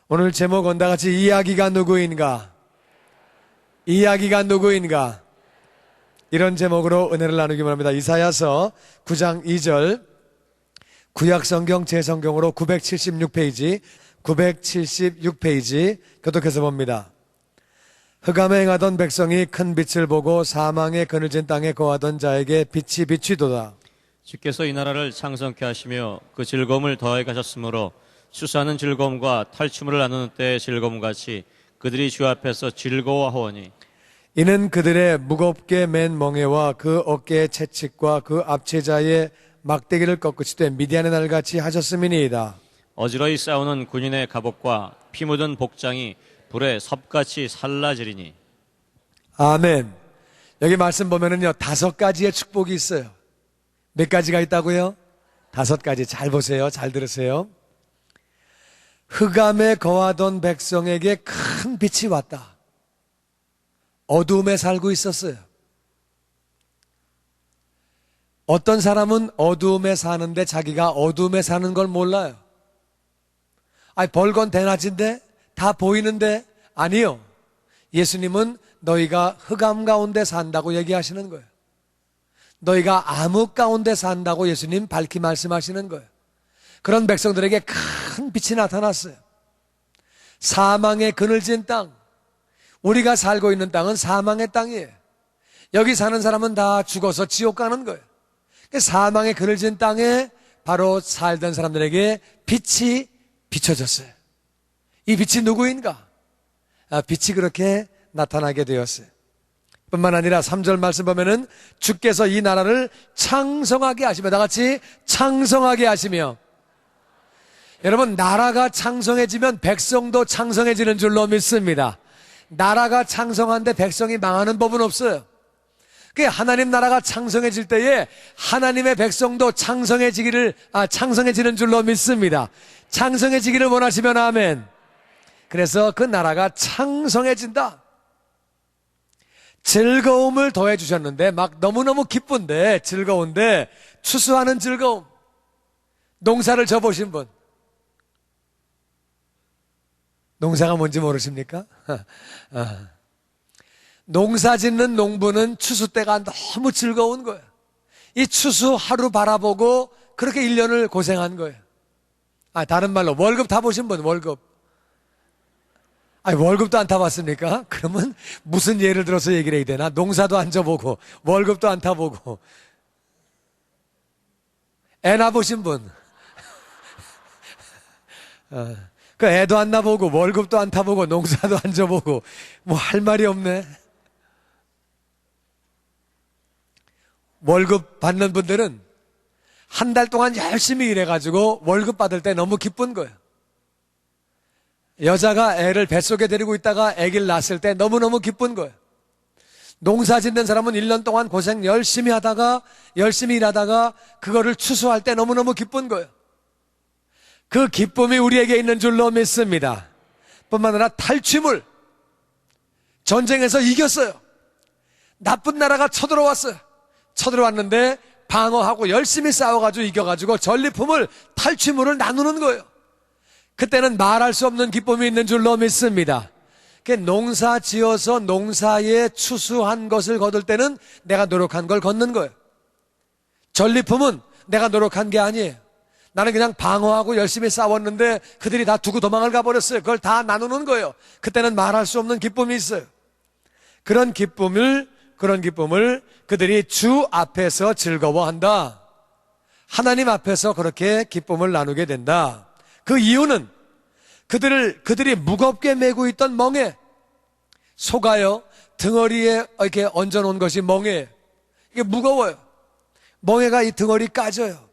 오늘 제목은 다같이 이야기가 누구인가? 이야기가 누구인가? 이런 제목으로 은혜를 나누기만 합니다. 이사야서 9장 2절, 구약성경 제성경으로 976페이지 교독해서 봅니다. 흑암에 행하던 백성이 큰 빛을 보고 사망의 그늘진 땅에 거하던 자에게 빛이 비치도다. 주께서 이 나라를 창성케 하시며 그 즐거움을 더하게 하셨으므로 수사하는 즐거움과 탈취물을 나누는 때의 즐거움같이 그들이 주 앞에서 즐거워하오니 이는 그들의 무겁게 맨 멍에와 그 어깨의 채찍과 그 압제자의 막대기를 꺾으시되 미디안의 날같이 하셨음이니이다. 어지러이 싸우는 군인의 갑옷과 피 묻은 복장이 불에 섭같이 살라지리니. 아멘. 여기 말씀 보면은요 5가지의 축복이 있어요. 몇 가지가 있다고요? 5가지. 잘 보세요. 잘 들으세요. 흑암에 거하던 백성에게 큰 빛이 왔다. 어두움에 살고 있었어요. 어떤 사람은 어두움에 사는데 자기가 어두움에 사는 걸 몰라요. 아니 벌건 대낮인데 다 보이는데. 아니요. 예수님은 너희가 흑암 가운데 산다고 얘기하시는 거예요. 너희가 암흑 가운데 산다고 예수님 밝히 말씀하시는 거예요. 그런 백성들에게 큰 빛이 나타났어요. 사망의 그늘진 땅, 우리가 살고 있는 땅은 사망의 땅이에요. 여기 사는 사람은 다 죽어서 지옥 가는 거예요. 사망의 그늘진 땅에 바로 살던 사람들에게 빛이 비춰졌어요. 이 빛이 누구인가? 빛이 그렇게 나타나게 되었어요. 뿐만 아니라 3절 말씀 보면은 주께서 이 나라를 창성하게 하시며, 다같이 창성하게 하시며. 여러분, 나라가 창성해지면 백성도 창성해지는 줄로 믿습니다. 나라가 창성한데 백성이 망하는 법은 없어요. 하나님 나라가 창성해질 때에 하나님의 백성도 창성해지는 줄로 믿습니다. 창성해지기를 원하시면 아멘. 그래서 그 나라가 창성해진다. 즐거움을 더해 주셨는데 막 너무너무 기쁜데, 즐거운데 추수하는 즐거움. 농사를 져보신 분, 농사가 뭔지 모르십니까? 농사 짓는 농부는 추수 때가 너무 즐거운 거예요. 이 추수 하루 바라보고 그렇게 1년을 고생한 거예요. 다른 말로 월급 타보신 분, 월급. 월급도 안 타봤습니까? 그러면 무슨 예를 들어서 얘기를 해야 되나? 농사도 안 져보고 월급도 안 타보고. 애 낳아보신 분. 그 애도 안 낳아보고 월급도 안 타보고 농사도 안 져보고 뭐 할 말이 없네. 월급 받는 분들은 한 달 동안 열심히 일해가지고 월급 받을 때 너무 기쁜 거예요. 여자가 애를 뱃속에 데리고 있다가 아기를 낳았을 때 너무너무 기쁜 거예요. 농사 짓는 사람은 1년 동안 고생 열심히 일하다가 그거를 추수할 때 너무너무 기쁜 거예요. 그 기쁨이 우리에게 있는 줄로 믿습니다. 뿐만 아니라 탈취물, 전쟁에서 이겼어요. 나쁜 나라가 쳐들어왔어요. 쳐들어왔는데 방어하고 열심히 싸워가지고 이겨가지고 전리품을, 탈취물을 나누는 거예요. 그때는 말할 수 없는 기쁨이 있는 줄로 믿습니다. 농사 지어서 농사에 추수한 것을 거둘 때는 내가 노력한 걸 걷는 거예요. 전리품은 내가 노력한 게 아니에요. 나는 그냥 방어하고 열심히 싸웠는데 그들이 다 두고 도망을 가버렸어요. 그걸 다 나누는 거예요. 그때는 말할 수 없는 기쁨이 있어요. 그런 기쁨을 그들이 주 앞에서 즐거워한다. 하나님 앞에서 그렇게 기쁨을 나누게 된다. 그 이유는 그들이 무겁게 메고 있던 멍에, 소가요 등어리에 이렇게 얹어놓은 것이 멍에, 이게 무거워요. 멍에가 이 등어리 까져요.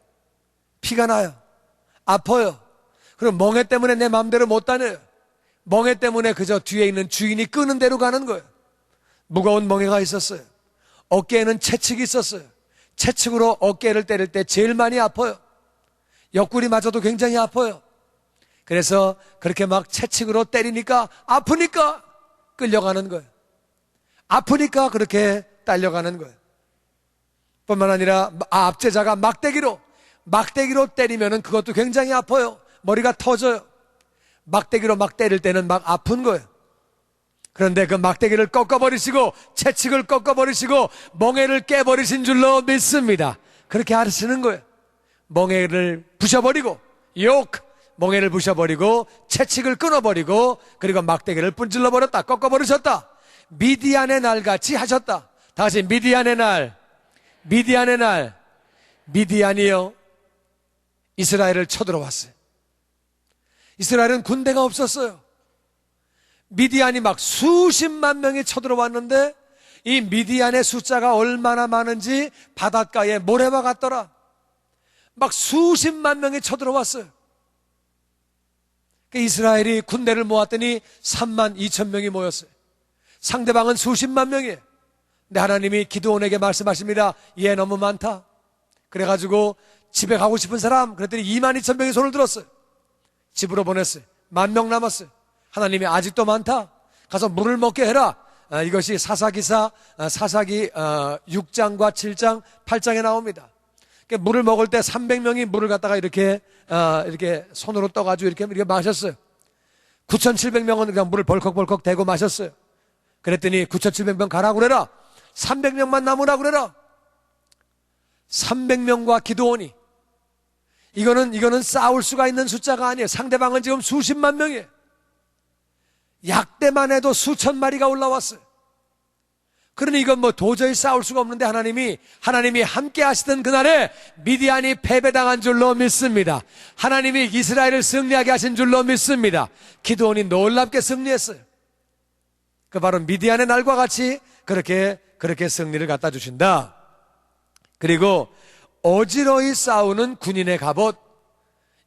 피가 나요. 아파요. 그럼 멍에 때문에 내 마음대로 못 다녀요. 멍에 때문에 그저 뒤에 있는 주인이 끄는 대로 가는 거예요. 무거운 멍에가 있었어요. 어깨에는 채찍이 있었어요. 채찍으로 어깨를 때릴 때 제일 많이 아파요. 옆구리 맞아도 굉장히 아파요. 그래서 그렇게 막 채찍으로 때리니까 아프니까 끌려가는 거예요. 아프니까 그렇게 딸려가는 거예요. 뿐만 아니라 압제자가 막대기로 때리면은 그것도 굉장히 아파요. 머리가 터져요. 막대기로 막 때릴 때는 막 아픈 거예요. 그런데 그 막대기를 꺾어버리시고 채찍을 꺾어버리시고 멍에를 깨버리신 줄로 믿습니다. 그렇게 하시는 거예요. 멍에를 부셔버리고 멍에를 부셔버리고 채찍을 끊어버리고 그리고 막대기를 분질러버렸다. 꺾어버리셨다. 미디안의 날같이 하셨다. 다시 미디안의 날. 미디안의 날. 미디안이요, 이스라엘을 쳐들어왔어요. 이스라엘은 군대가 없었어요. 미디안이 막 수십만 명이 쳐들어왔는데 이 미디안의 숫자가 얼마나 많은지 바닷가에 모래와 같더라. 막 수십만 명이 쳐들어왔어요. 이스라엘이 군대를 모았더니 3만 2천 명이 모였어요. 상대방은 수십만 명이에요. 근데 하나님이 기드온에게 말씀하십니다. 얘 너무 많다. 그래가지고 집에 가고 싶은 사람, 그랬더니 2만 2천 명이 손을 들었어요. 집으로 보냈어요. 10,000명 남았어요. 하나님이 아직도 많다. 가서 물을 먹게 해라. 이것이 사사기사 사사기 6장과 7장 8장에 나옵니다. 물을 먹을 때 300명이 물을 갖다가 이렇게 손으로 떠가지고 이렇게 마셨어요. 9,700명은 그냥 물을 벌컥벌컥 대고 마셨어요. 그랬더니 9,700명 가라고 그래라. 300명만 남으라고 그래라. 300명과 기드온이 이거는 싸울 수가 있는 숫자가 아니에요. 상대방은 지금 수십만 명이에요. 약대만 해도 수천 마리가 올라왔어요. 그러니 이건 뭐 도저히 싸울 수가 없는데 하나님이 함께 하시던 그날에 미디안이 패배당한 줄로 믿습니다. 하나님이 이스라엘을 승리하게 하신 줄로 믿습니다. 기드온이 놀랍게 승리했어요. 그 바로 미디안의 날과 같이 그렇게 승리를 갖다 주신다. 그리고 어지러이 싸우는 군인의 갑옷.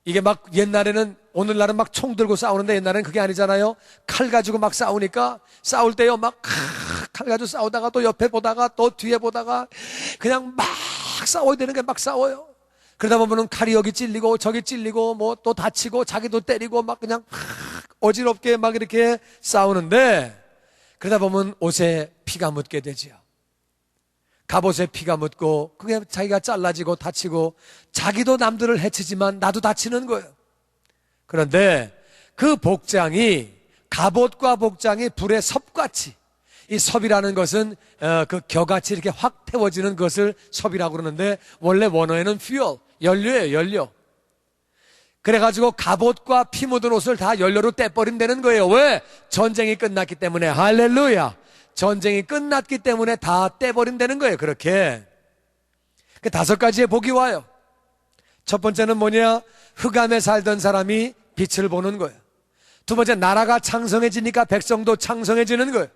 이게 막 옛날에는, 오늘날은 막 총 들고 싸우는데 옛날에는 그게 아니잖아요. 칼 가지고 막 싸우니까 싸울 때요 막 칼 가지고 싸우다가 또 옆에 보다가 또 뒤에 보다가 그냥 막 싸워야 되는 게 막 싸워요. 그러다 보면은 칼이 여기 찔리고 저기 찔리고 뭐 또 다치고 자기도 때리고 막 그냥 어지럽게 막 이렇게 싸우는데 그러다 보면 옷에 피가 묻게 되지요. 갑옷에 피가 묻고 그게 자기가 잘라지고 다치고 자기도 남들을 해치지만 나도 다치는 거예요. 그런데 그 복장이, 갑옷과 복장이 불의 섭같이, 이 섭이라는 것은 그 겨같이 이렇게 확 태워지는 것을 섭이라고 그러는데 원래 원어에는 fuel, 연료예요, 연료. 그래가지고 갑옷과 피 묻은 옷을 다 연료로 떼버린다는 거예요. 왜? 전쟁이 끝났기 때문에. 할렐루야. 전쟁이 끝났기 때문에 다 떼버린다는 거예요. 그렇게. 그 5가지의 복이 와요. 첫 번째는 뭐냐? 흑암에 살던 사람이 빛을 보는 거예요. 두 번째, 나라가 창성해지니까 백성도 창성해지는 거예요.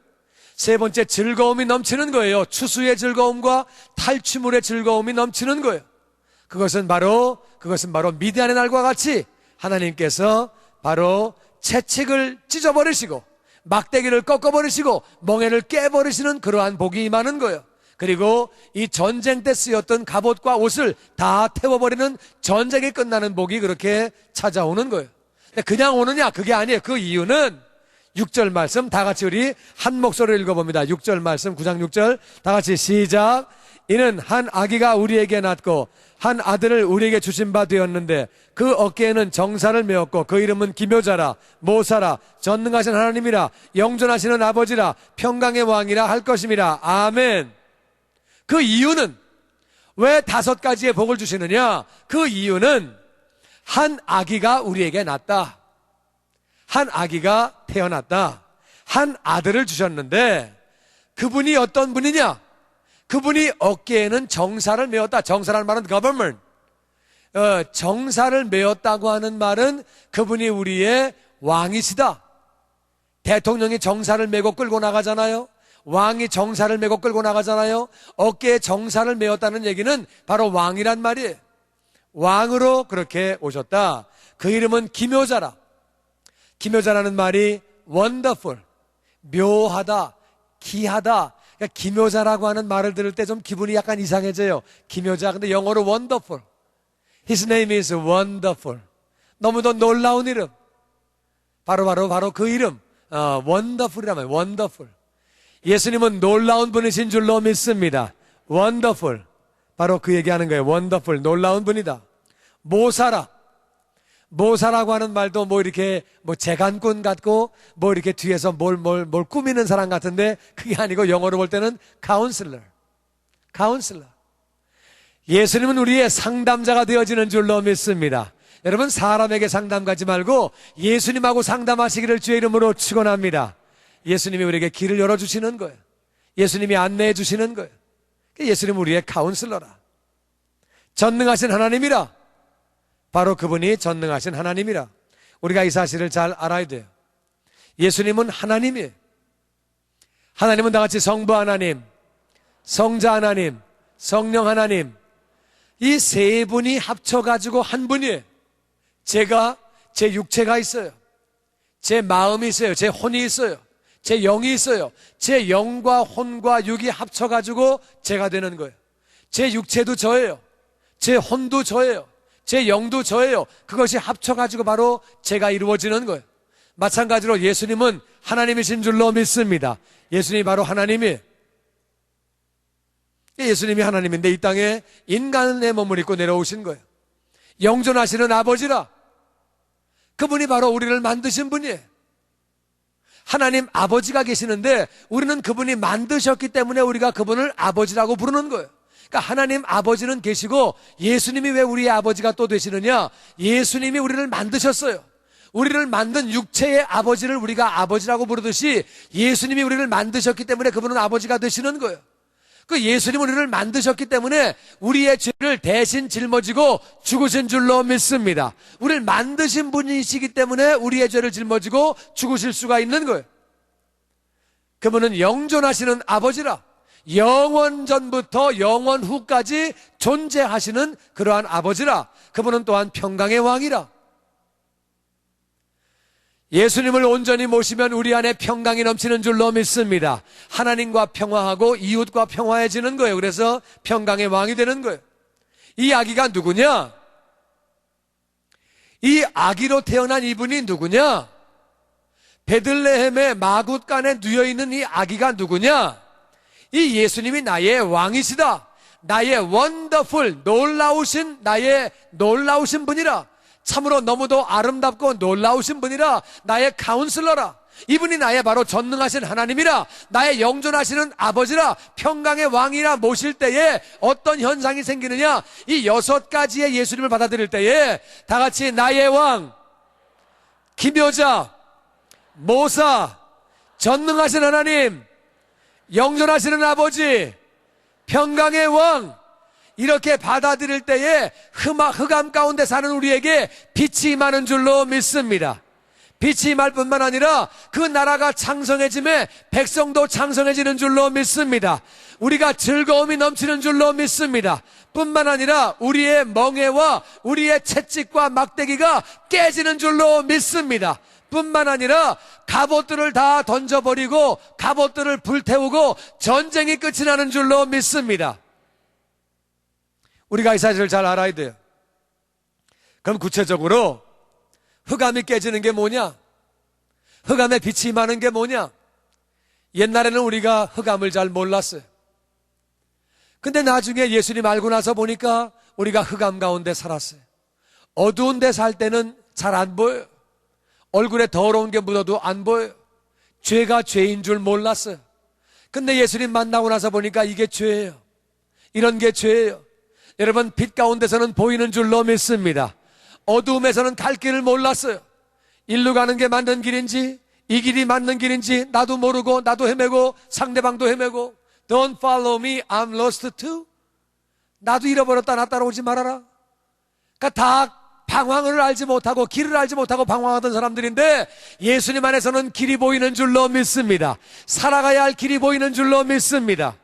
세 번째, 즐거움이 넘치는 거예요. 추수의 즐거움과 탈취물의 즐거움이 넘치는 거예요. 그것은 바로 미디안의 날과 같이 하나님께서 바로 채찍을 찢어버리시고 막대기를 꺾어버리시고 멍에를 깨버리시는 그러한 복이 임하는 거예요. 그리고 이 전쟁 때 쓰였던 갑옷과 옷을 다 태워버리는, 전쟁이 끝나는 복이 그렇게 찾아오는 거예요. 근데 그냥 오느냐? 그게 아니에요. 그 이유는 6절 말씀 다 같이 우리 한 목소리로 읽어봅니다. 6절 말씀, 9장 6절 다 같이 시작. 이는 한 아기가 우리에게 낳고 한 아들을 우리에게 주신 바 되었는데 그 어깨에는 정사를 메었고 그 이름은 기묘자라, 모사라, 전능하신 하나님이라, 영존하시는 아버지라, 평강의 왕이라 할 것임이라. 아멘. 그 이유는, 왜 5가지의 복을 주시느냐? 그 이유는 한 아기가 우리에게 낳았다. 한 아기가 태어났다. 한 아들을 주셨는데 그분이 어떤 분이냐? 그분이 어깨에는 정사를 메었다. 정사라는 말은 government. 정사를 메었다고 하는 말은 그분이 우리의 왕이시다. 대통령이 정사를 메고 끌고 나가잖아요. 왕이 정사를 메고 끌고 나가잖아요. 어깨에 정사를 메었다는 얘기는 바로 왕이란 말이에요. 왕으로 그렇게 오셨다. 그 이름은 기묘자라. 기묘자라는 말이 wonderful, 묘하다, 기하다. 그러니까 기묘자라고 하는 말을 들을 때 좀 기분이 약간 이상해져요. 기묘자. 근데 영어로 wonderful. His name is wonderful. 너무도 놀라운 이름. 바로 그 이름. wonderful이라면 wonderful. 예수님은 놀라운 분이신 줄로 믿습니다. wonderful. 바로 그 얘기하는 거예요. wonderful. 놀라운 분이다. 모사라. 모사라고 하는 말도 뭐 이렇게 뭐 재간꾼 같고 뭐 이렇게 뒤에서 뭘 꾸미는 사람 같은데 그게 아니고 영어로 볼 때는 카운슬러. 예수님은 우리의 상담자가 되어지는 줄로 믿습니다. 여러분, 사람에게 상담 가지 말고 예수님하고 상담하시기를 주의 이름으로 축원합니다. 예수님이 우리에게 길을 열어주시는 거예요. 예수님이 안내해 주시는 거예요. 예수님은 우리의 카운슬러라. 전능하신 하나님이라. 바로 그분이 전능하신 하나님이라. 우리가 이 사실을 잘 알아야 돼요. 예수님은 하나님이에요. 하나님은 다같이 성부 하나님, 성자 하나님, 성령 하나님, 이 세 분이 합쳐가지고 한 분이에요. 제 육체가 있어요. 제 마음이 있어요. 제 혼이 있어요. 제 영이 있어요. 제 영과 혼과 육이 합쳐가지고 제가 되는 거예요. 제 육체도 저예요. 제 혼도 저예요. 제 영도 저예요. 그것이 합쳐가지고 바로 제가 이루어지는 거예요. 마찬가지로 예수님은 하나님이신 줄로 믿습니다. 예수님이 바로 하나님이에요. 예수님이 하나님인데 이 땅에 인간의 몸을 입고 내려오신 거예요. 영존하시는 아버지라. 그분이 바로 우리를 만드신 분이에요. 하나님 아버지가 계시는데 우리는 그분이 만드셨기 때문에 우리가 그분을 아버지라고 부르는 거예요. 그러니까 하나님 아버지는 계시고 예수님이 왜 우리의 아버지가 또 되시느냐? 예수님이 우리를 만드셨어요. 우리를 만든 육체의 아버지를 우리가 아버지라고 부르듯이 예수님이 우리를 만드셨기 때문에 그분은 아버지가 되시는 거예요. 그 예수님은 우리를 만드셨기 때문에 우리의 죄를 대신 짊어지고 죽으신 줄로 믿습니다. 우리를 만드신 분이시기 때문에 우리의 죄를 짊어지고 죽으실 수가 있는 거예요. 그분은 영존하시는 아버지라. 영원 전부터 영원 후까지 존재하시는 그러한 아버지라. 그분은 또한 평강의 왕이라. 예수님을 온전히 모시면 우리 안에 평강이 넘치는 줄로 믿습니다. 하나님과 평화하고 이웃과 평화해지는 거예요. 그래서 평강의 왕이 되는 거예요. 이 아기가 누구냐? 이 아기로 태어난 이분이 누구냐? 베들레헴의 마굿간에 누워있는 이 아기가 누구냐? 이 예수님이 나의 왕이시다. 나의 원더풀, 나의 놀라우신 분이라. 참으로 너무도 아름답고 놀라우신 분이라. 나의 카운슬러라. 이분이 나의 바로 전능하신 하나님이라. 나의 영존하시는 아버지라. 평강의 왕이라 모실 때에 어떤 현상이 생기느냐? 이 6가지의 예수님을 받아들일 때에 다같이 나의 왕, 기묘자, 모사, 전능하신 하나님, 영존하시는 아버지, 평강의 왕, 이렇게 받아들일 때에 흑암 가운데 사는 우리에게 빛이 임하는 줄로 믿습니다. 빛이 임할 뿐만 아니라 그 나라가 창성해짐에 백성도 창성해지는 줄로 믿습니다. 우리가 즐거움이 넘치는 줄로 믿습니다. 뿐만 아니라 우리의 멍에와 우리의 채찍과 막대기가 깨지는 줄로 믿습니다. 뿐만 아니라 갑옷들을 다 던져버리고 갑옷들을 불태우고 전쟁이 끝이 나는 줄로 믿습니다. 우리가 이 사실을 잘 알아야 돼요. 그럼 구체적으로 흑암이 깨지는 게 뭐냐? 흑암에 빛이 임하는 게 뭐냐? 옛날에는 우리가 흑암을 잘 몰랐어요. 근데 나중에 예수님 알고 나서 보니까 우리가 흑암 가운데 살았어요. 어두운 데 살 때는 잘 안 보여요. 얼굴에 더러운 게 묻어도 안 보여요. 죄가 죄인 줄 몰랐어요. 근데 예수님 만나고 나서 보니까 이게 죄예요. 이런 게 죄예요. 여러분, 빛 가운데서는 보이는 줄로 믿습니다. 어두움에서는 갈 길을 몰랐어요. 일로 가는 게 맞는 길인지 이 길이 맞는 길인지 나도 모르고 나도 헤매고 상대방도 헤매고 Don't follow me, I'm lost too. 나도 잃어버렸다, 나 따라오지 말아라. 그러니까 다 방황을 알지 못하고 길을 알지 못하고 방황하던 사람들인데 예수님 안에서는 길이 보이는 줄로 믿습니다. 살아가야 할 길이 보이는 줄로 믿습니다.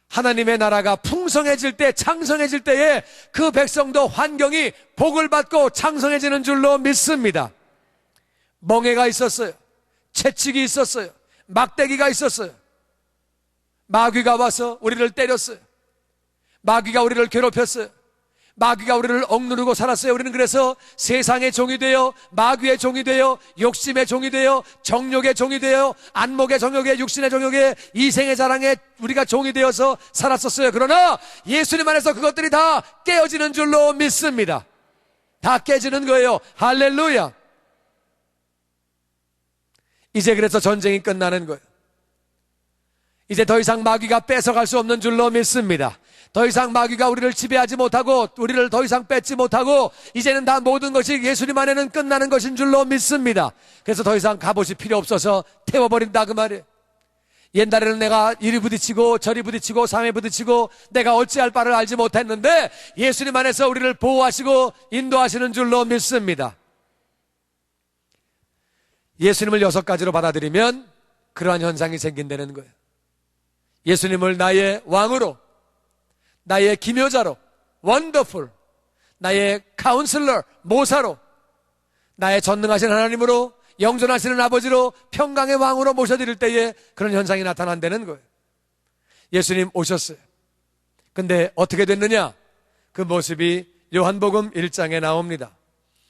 하나님의 나라가 풍성해질 때, 창성해질 때에 그 백성도 환경이 복을 받고 창성해지는 줄로 믿습니다. 멍에가 있었어요. 채찍이 있었어요. 막대기가 있었어요. 마귀가 와서 우리를 때렸어요. 마귀가 우리를 괴롭혔어요. 마귀가 우리를 억누르고 살았어요. 우리는 그래서 세상의 종이 되어, 마귀의 종이 되어, 욕심의 종이 되어, 정욕의 종이 되어, 안목의 정욕에, 육신의 정욕에, 이생의 자랑에 우리가 종이 되어서 살았었어요. 그러나 예수님 안에서 그것들이 다 깨어지는 줄로 믿습니다. 다 깨지는 거예요. 할렐루야. 이제 그래서 전쟁이 끝나는 거예요. 이제 더 이상 마귀가 뺏어갈 수 없는 줄로 믿습니다. 더 이상 마귀가 우리를 지배하지 못하고 우리를 더 이상 뺏지 못하고 이제는 다 모든 것이 예수님 안에는 끝나는 것인 줄로 믿습니다. 그래서 더 이상 갑옷이 필요 없어서 태워버린다 그 말이에요. 옛날에는 내가 이리 부딪히고 저리 부딪히고 삼에 부딪히고 내가 어찌할 바를 알지 못했는데 예수님 안에서 우리를 보호하시고 인도하시는 줄로 믿습니다. 예수님을 6가지로 받아들이면 그러한 현상이 생긴다는 거예요. 예수님을 나의 왕으로, 나의 기묘자로, 원더풀, 나의 카운슬러, 모사로, 나의 전능하신 하나님으로, 영존하시는 아버지로, 평강의 왕으로 모셔드릴 때에 그런 현상이 나타난다는 거예요. 예수님 오셨어요. 근데 어떻게 됐느냐? 그 모습이 요한복음 1장에 나옵니다.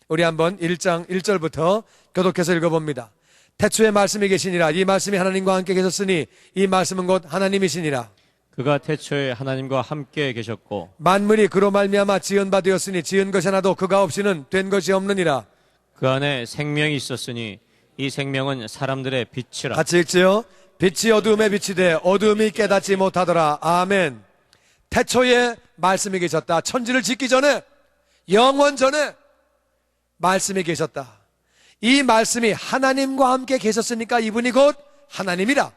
우리 한번 1장 1절부터 교독해서 읽어봅니다. 태초에 말씀이 계시니라. 이 말씀이 하나님과 함께 계셨으니 이 말씀은 곧 하나님이시니라. 그가 태초에 하나님과 함께 계셨고 만물이 그로 말미암아 지은 바 되었으니 지은 것이 하나도 그가 없이는 된 것이 없느니라. 그 안에 생명이 있었으니 이 생명은 사람들의 빛이라. 같이 읽지요. 빛이 어두움에 빛이 돼 어두움이 깨닫지 못하더라. 아멘. 태초에 말씀이 계셨다. 천지를 짓기 전에, 영원 전에 말씀이 계셨다. 이 말씀이 하나님과 함께 계셨으니까 이분이 곧 하나님이라.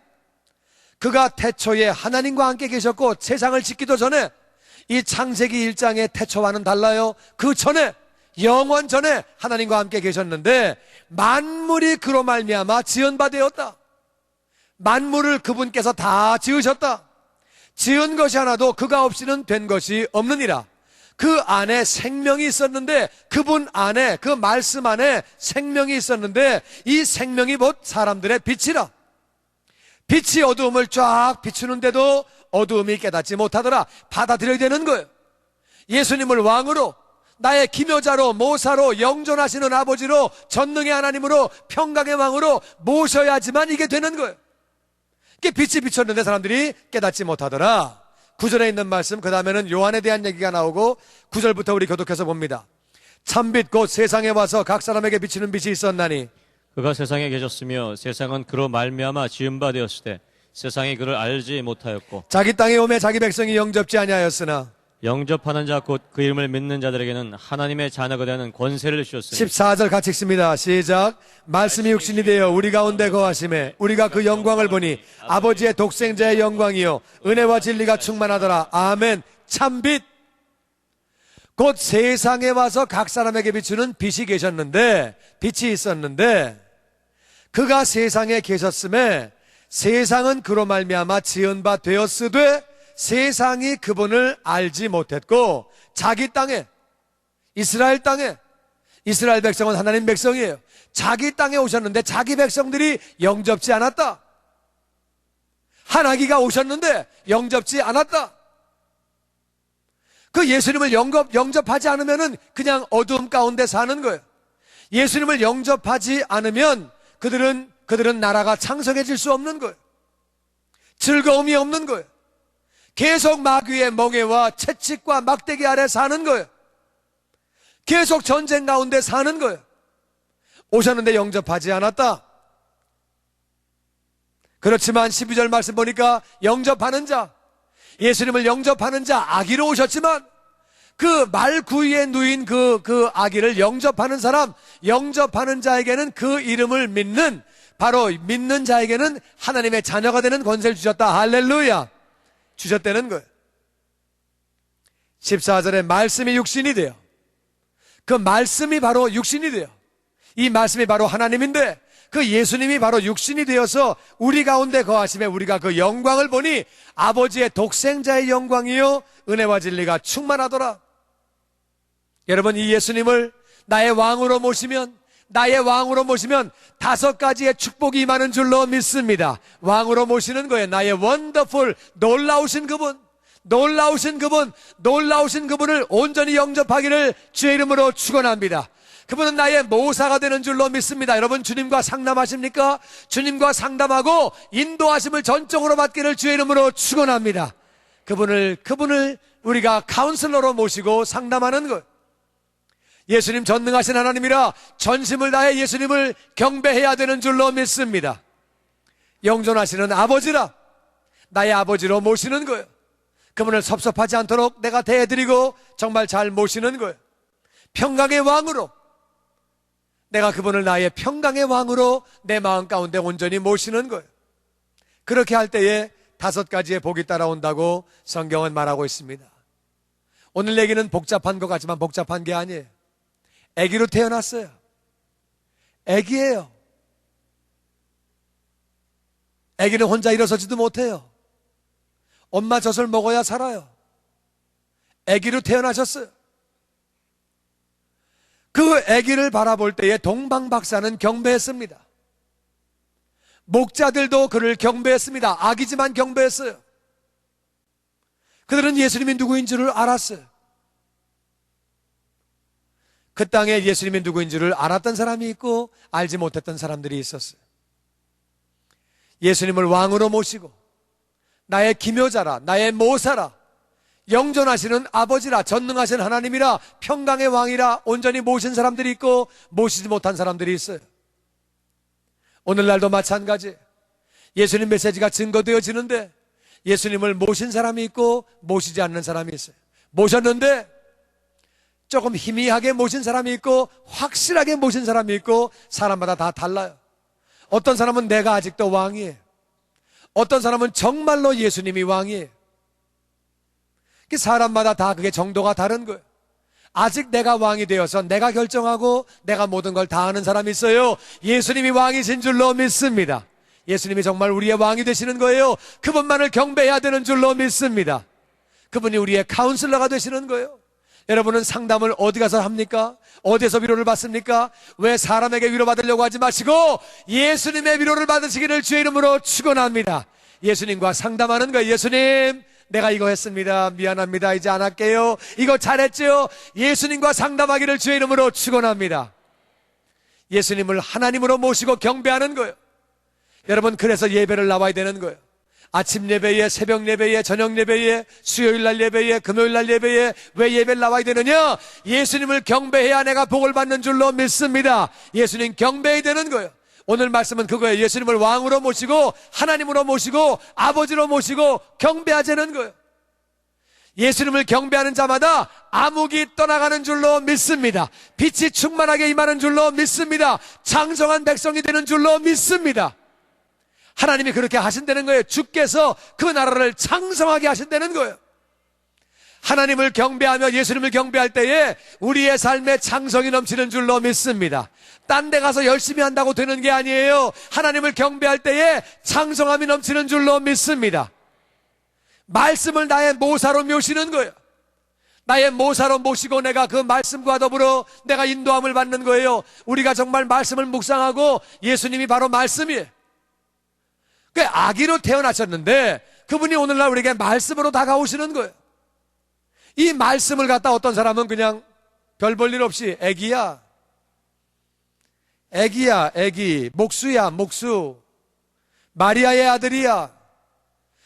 그가 태초에 하나님과 함께 계셨고 세상을 짓기도 전에, 이 창세기 1장의 태초와는 달라요. 그 전에, 영원 전에 하나님과 함께 계셨는데 만물이 그로 말미암아 지은 바 되었다. 만물을 그분께서 다 지으셨다. 지은 것이 하나도 그가 없이는 된 것이 없느니라. 그 안에 생명이 있었는데, 그분 안에, 그 말씀 안에 생명이 있었는데 이 생명이 곧 사람들의 빛이라. 빛이 어두움을 쫙 비추는데도 어두움이 깨닫지 못하더라. 받아들여야 되는 거예요. 예수님을 왕으로, 나의 기묘자로, 모사로, 영존하시는 아버지로, 전능의 하나님으로, 평강의 왕으로 모셔야지만 이게 되는 거예요. 이게 빛이 비쳤는데 사람들이 깨닫지 못하더라. 9절에 있는 말씀, 그 다음에는 요한에 대한 얘기가 나오고 9절부터 우리 교독해서 봅니다. 참빛 곧 세상에 와서 각 사람에게 비치는 빛이 있었나니 그가 세상에 계셨으며 세상은 그로 말미암아 지은 바 되었으되 세상이 그를 알지 못하였고 자기 땅에 오매 자기 백성이 영접지 아니하였으나 영접하는 자 곧 그 이름을 믿는 자들에게는 하나님의 자녀가 되는 권세를 주셨으니 14절 같이 읽습니다. 시작. 말씀이 육신이 되어 우리 가운데 거하심에 우리가 그 영광을 보니 아버지의 독생자의 영광이요 은혜와 진리가 충만하더라. 아멘. 참빛 곧 세상에 와서 각 사람에게 비추는 빛이 계셨는데, 빛이 있었는데 그가 세상에 계셨음에 세상은 그로 말미암아 지은 바 되었으되 세상이 그분을 알지 못했고 자기 땅에, 이스라엘 땅에, 이스라엘 백성은 하나님 백성이에요. 자기 땅에 오셨는데 자기 백성들이 영접지 않았다. 하나님이 오셨는데 영접지 않았다. 그 예수님을 영접하지 않으면 그냥 어두움 가운데 사는 거예요. 예수님을 영접하지 않으면 그들은 나라가 창성해질 수 없는 거예요. 즐거움이 없는 거예요. 계속 마귀의 멍에와 채찍과 막대기 아래 사는 거예요. 계속 전쟁 가운데 사는 거예요. 오셨는데 영접하지 않았다. 그렇지만 12절 말씀 보니까 영접하는 자, 예수님을 영접하는 자, 아기로 오셨지만 그 말구이에 누인 그 아기를 영접하는 사람, 영접하는 자에게는 그 이름을 믿는, 바로 믿는 자에게는 하나님의 자녀가 되는 권세를 주셨다. 할렐루야. 주셨다는 거예요. 14절에 말씀이 육신이 돼요. 그 말씀이 바로 육신이 돼요. 이 말씀이 바로 하나님인데 그 예수님이 바로 육신이 되어서 우리 가운데 거하심에 우리가 그 영광을 보니 아버지의 독생자의 영광이요 은혜와 진리가 충만하더라. 여러분, 이 예수님을 나의 왕으로 모시면, 나의 왕으로 모시면 5가지의 축복이 임하는 줄로 믿습니다. 왕으로 모시는 거예요. 나의 원더풀, 놀라우신 그분, 놀라우신 그분, 놀라우신 그분을 온전히 영접하기를 주의 이름으로 축원합니다. 그분은 나의 모사가 되는 줄로 믿습니다. 여러분, 주님과 상담하십니까? 주님과 상담하고 인도하심을 전적으로 받기를 주의 이름으로 축원합니다. 그분을 우리가 카운슬러로 모시고 상담하는 것. 예수님 전능하신 하나님이라 전심을 다해 예수님을 경배해야 되는 줄로 믿습니다. 영존하시는 아버지라 나의 아버지로 모시는 거예요. 그분을 섭섭하지 않도록 내가 대해드리고 정말 잘 모시는 거예요. 평강의 왕으로 내가 그분을 나의 평강의 왕으로 내 마음 가운데 온전히 모시는 거예요. 그렇게 할 때에 5가지의 복이 따라온다고 성경은 말하고 있습니다. 오늘 얘기는 복잡한 것 같지만 복잡한 게 아니에요. 아기로 태어났어요. 아기예요. 아기는 혼자 일어서지도 못해요. 엄마 젖을 먹어야 살아요. 아기로 태어나셨어요. 그 아기를 바라볼 때에 동방박사는 경배했습니다. 목자들도 그를 경배했습니다. 아기지만 경배했어요. 그들은 예수님이 누구인 줄을 알았어요. 그 땅에 예수님이 누구인 줄을 알았던 사람이 있고 알지 못했던 사람들이 있었어요. 예수님을 왕으로 모시고 나의 기묘자라, 나의 모사라, 영존하시는 아버지라, 전능하신 하나님이라, 평강의 왕이라 온전히 모신 사람들이 있고 모시지 못한 사람들이 있어요. 오늘날도 마찬가지. 예수님 메시지가 증거되어지는데 예수님을 모신 사람이 있고 모시지 않는 사람이 있어요. 모셨는데 조금 희미하게 모신 사람이 있고 확실하게 모신 사람이 있고 사람마다 다 달라요. 어떤 사람은 내가 아직도 왕이에요. 어떤 사람은 정말로 예수님이 왕이에요. 사람마다 다 그게 정도가 다른 거예요. 아직 내가 왕이 되어서 내가 결정하고 내가 모든 걸 다 하는 사람이 있어요. 예수님이 왕이신 줄로 믿습니다. 예수님이 정말 우리의 왕이 되시는 거예요. 그분만을 경배해야 되는 줄로 믿습니다. 그분이 우리의 카운슬러가 되시는 거예요. 여러분은 상담을 어디 가서 합니까? 어디에서 위로를 받습니까? 왜 사람에게 위로받으려고 하지 마시고 예수님의 위로를 받으시기를 주의 이름으로 축원합니다. 예수님과 상담하는 거예요. 예수님, 내가 이거 했습니다. 미안합니다. 이제 안 할게요. 이거 잘했죠? 예수님과 상담하기를 주의 이름으로 축원합니다. 예수님을 하나님으로 모시고 경배하는 거예요. 여러분, 그래서 예배를 나와야 되는 거예요. 아침 예배에, 새벽 예배에, 저녁 예배에, 수요일 날 예배에, 금요일 날 예배에 왜 예배를 나와야 되느냐? 예수님을 경배해야 내가 복을 받는 줄로 믿습니다. 예수님 경배해야 되는 거예요. 오늘 말씀은 그거예요. 예수님을 왕으로 모시고 하나님으로 모시고 아버지로 모시고 경배하자는 거예요. 예수님을 경배하는 자마다 암흑이 떠나가는 줄로 믿습니다. 빛이 충만하게 임하는 줄로 믿습니다. 장성한 백성이 되는 줄로 믿습니다. 하나님이 그렇게 하신다는 거예요. 주께서 그 나라를 창성하게 하신다는 거예요. 하나님을 경배하며 예수님을 경배할 때에 우리의 삶에 창성이 넘치는 줄로 믿습니다. 딴 데 가서 열심히 한다고 되는 게 아니에요. 하나님을 경배할 때에 창성함이 넘치는 줄로 믿습니다. 말씀을 나의 모사로 모시는 거예요. 나의 모사로 모시고 내가 그 말씀과 더불어 내가 인도함을 받는 거예요. 우리가 정말 말씀을 묵상하고 예수님이 바로 말씀이에요. 그 아기로 태어나셨는데 그분이 오늘날 우리에게 말씀으로 다가오시는 거예요. 이 말씀을 갖다 어떤 사람은 그냥 별 볼 일 없이 애기야, 애기야, 애기, 목수야, 목수, 마리아의 아들이야.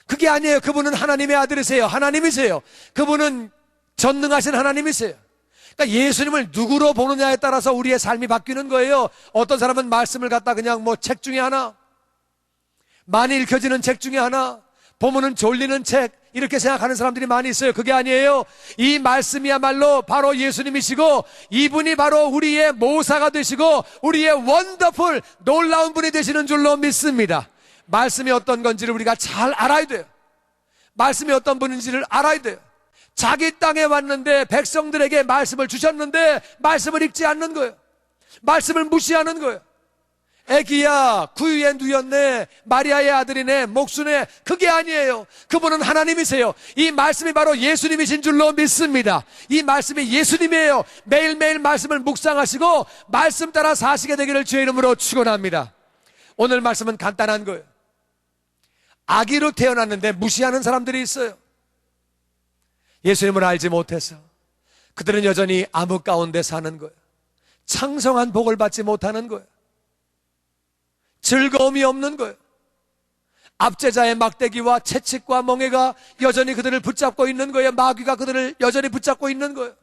그게 아니에요. 그분은 하나님의 아들이세요. 하나님이세요. 그분은 전능하신 하나님이세요. 그러니까 예수님을 누구로 보느냐에 따라서 우리의 삶이 바뀌는 거예요. 어떤 사람은 말씀을 갖다 그냥 뭐 책 중에 하나, 많이 읽혀지는 책 중에 하나, 보면은 졸리는 책, 이렇게 생각하는 사람들이 많이 있어요. 그게 아니에요. 이 말씀이야말로 바로 예수님이시고 이분이 바로 우리의 모사가 되시고 우리의 원더풀 놀라운 분이 되시는 줄로 믿습니다. 말씀이 어떤 건지를 우리가 잘 알아야 돼요. 말씀이 어떤 분인지를 알아야 돼요. 자기 땅에 왔는데 백성들에게 말씀을 주셨는데 말씀을 읽지 않는 거예요. 말씀을 무시하는 거예요. 애기야, 구유에 누였네, 마리아의 아들이네, 목수네. 그게 아니에요. 그분은 하나님이세요. 이 말씀이 바로 예수님이신 줄로 믿습니다. 이 말씀이 예수님이에요. 매일매일 말씀을 묵상하시고 말씀 따라 사시게 되기를 주의 이름으로 축원합니다. 오늘 말씀은 간단한 거예요. 아기로 태어났는데 무시하는 사람들이 있어요. 예수님을 알지 못해서 그들은 여전히 암흑 가운데 사는 거예요. 창성한 복을 받지 못하는 거예요. 즐거움이 없는 거예요. 압제자의 막대기와 채찍과 멍에가 여전히 그들을 붙잡고 있는 거예요. 마귀가 그들을 여전히 붙잡고 있는 거예요.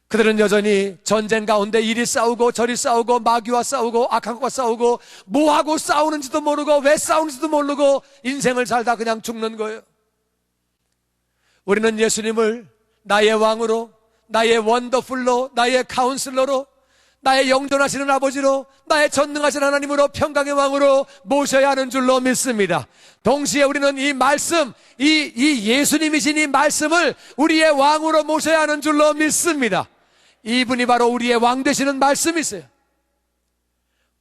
그들은 여전히 전쟁 가운데 이리 싸우고 저리 싸우고 마귀와 싸우고 악한 것과 싸우고 뭐하고 싸우는지도 모르고 왜 싸우는지도 모르고 인생을 살다 그냥 죽는 거예요. 우리는 예수님을 나의 왕으로, 나의 원더풀로, 나의 카운슬러로, 나의 영존하시는 아버지로, 나의 전능하신 하나님으로, 평강의 왕으로 모셔야 하는 줄로 믿습니다. 동시에 우리는 이 말씀, 이 예수님이신 이 말씀을 우리의 왕으로 모셔야 하는 줄로 믿습니다. 이분이 바로 우리의 왕 되시는 말씀이세요.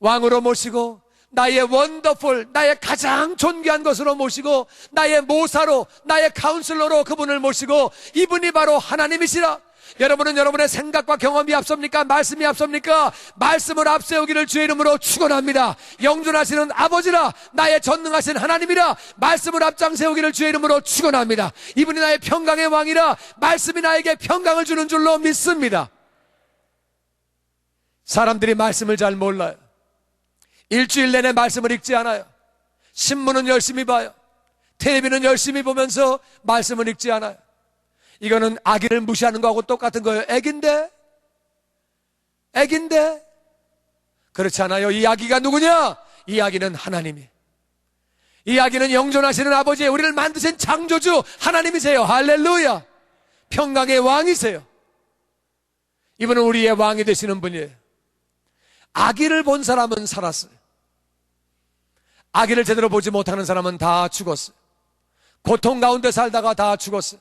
왕으로 모시고 나의 원더풀, 나의 가장 존귀한 것으로 모시고 나의 모사로, 나의 카운슬러로 그분을 모시고 이분이 바로 하나님이시라. 여러분은 여러분의 생각과 경험이 앞섭니까? 말씀이 앞섭니까? 말씀을 앞세우기를 주의 이름으로 축원합니다. 영존하시는 아버지라, 나의 전능하신 하나님이라, 말씀을 앞장 세우기를 주의 이름으로 축원합니다. 이분이 나의 평강의 왕이라, 말씀이 나에게 평강을 주는 줄로 믿습니다. 사람들이 말씀을 잘 몰라요. 일주일 내내 말씀을 읽지 않아요. 신문은 열심히 봐요. 텔레비는 열심히 보면서 말씀을 읽지 않아요. 이거는 아기를 무시하는 거하고 똑같은 거예요. 애기인데 그렇지 않아요. 이 아기가 누구냐? 이 아기는 하나님이, 이 아기는 영존하시는 아버지, 우리를 만드신 창조주 하나님이세요. 할렐루야. 평강의 왕이세요. 이분은 우리의 왕이 되시는 분이에요. 아기를 본 사람은 살았어요. 아기를 제대로 보지 못하는 사람은 다 죽었어요. 고통 가운데 살다가 다 죽었어요.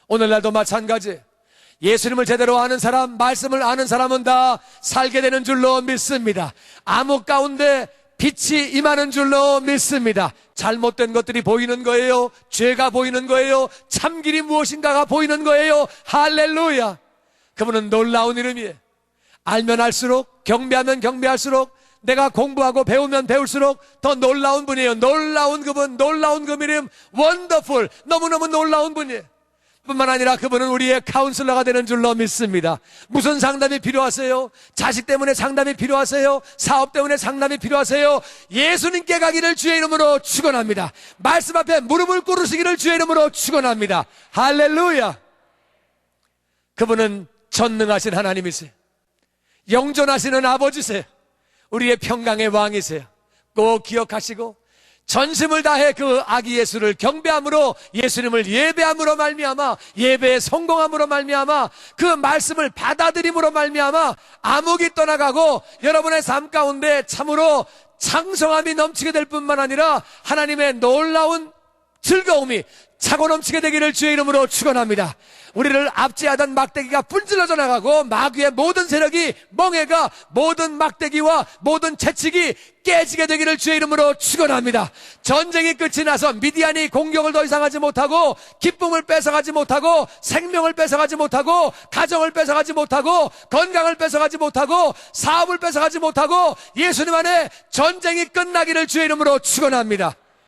오늘날도 마찬가지. 예수님을 제대로 아는 사람, 말씀을 아는 사람은 다 살게 되는 줄로 믿습니다. 암흑 가운데 빛이 임하는 줄로 믿습니다. 잘못된 것들이 보이는 거예요. 죄가 보이는 거예요. 참길이 무엇인가가 보이는 거예요. 할렐루야. 그분은 놀라운 이름이에요. 알면 알수록, 경배하면 경배할수록, 내가 공부하고 배우면 배울수록 더 놀라운 분이에요. 놀라운 그분, 놀라운 그 이름, 원더풀, 너무너무 놀라운 분이에요. 뿐만 아니라 그분은 우리의 카운슬러가 되는 줄로 믿습니다. 무슨 상담이 필요하세요? 자식 때문에 상담이 필요하세요? 사업 때문에 상담이 필요하세요? 예수님께 가기를 주의 이름으로 축원합니다. 말씀 앞에 무릎을 꿇으시기를 주의 이름으로 축원합니다. 할렐루야. 그분은 전능하신 하나님이세요. 영존하시는 아버지세요. 우리의 평강의 왕이세요. 꼭 기억하시고 전심을 다해 그 아기 예수를 경배함으로, 예수님을 예배함으로 말미암아, 예배에 성공함으로 말미암아, 그 말씀을 받아들임으로 말미암아 암흑이 떠나가고 여러분의 삶 가운데 참으로 창성함이 넘치게 될 뿐만 아니라 하나님의 놀라운 즐거움이 차고 넘치게 되기를 주의 이름으로 축원합니다. 우리를 압제하던 막대기가 분질러져 나가고 마귀의 모든 세력이, 멍해가, 모든 막대기와 모든 채찍이 깨지게 되기를 주의 이름으로 축원합니다. 전쟁이 끝이 나서 미디안이 공격을 더 이상 하지 못하고, 기쁨을 뺏어가지 못하고, 생명을 뺏어가지 못하고, 가정을 뺏어가지 못하고, 건강을 뺏어가지 못하고, 사업을 뺏어가지 못하고, 예수님 안에 전쟁이 끝나기를 주의 이름으로 축원합니다.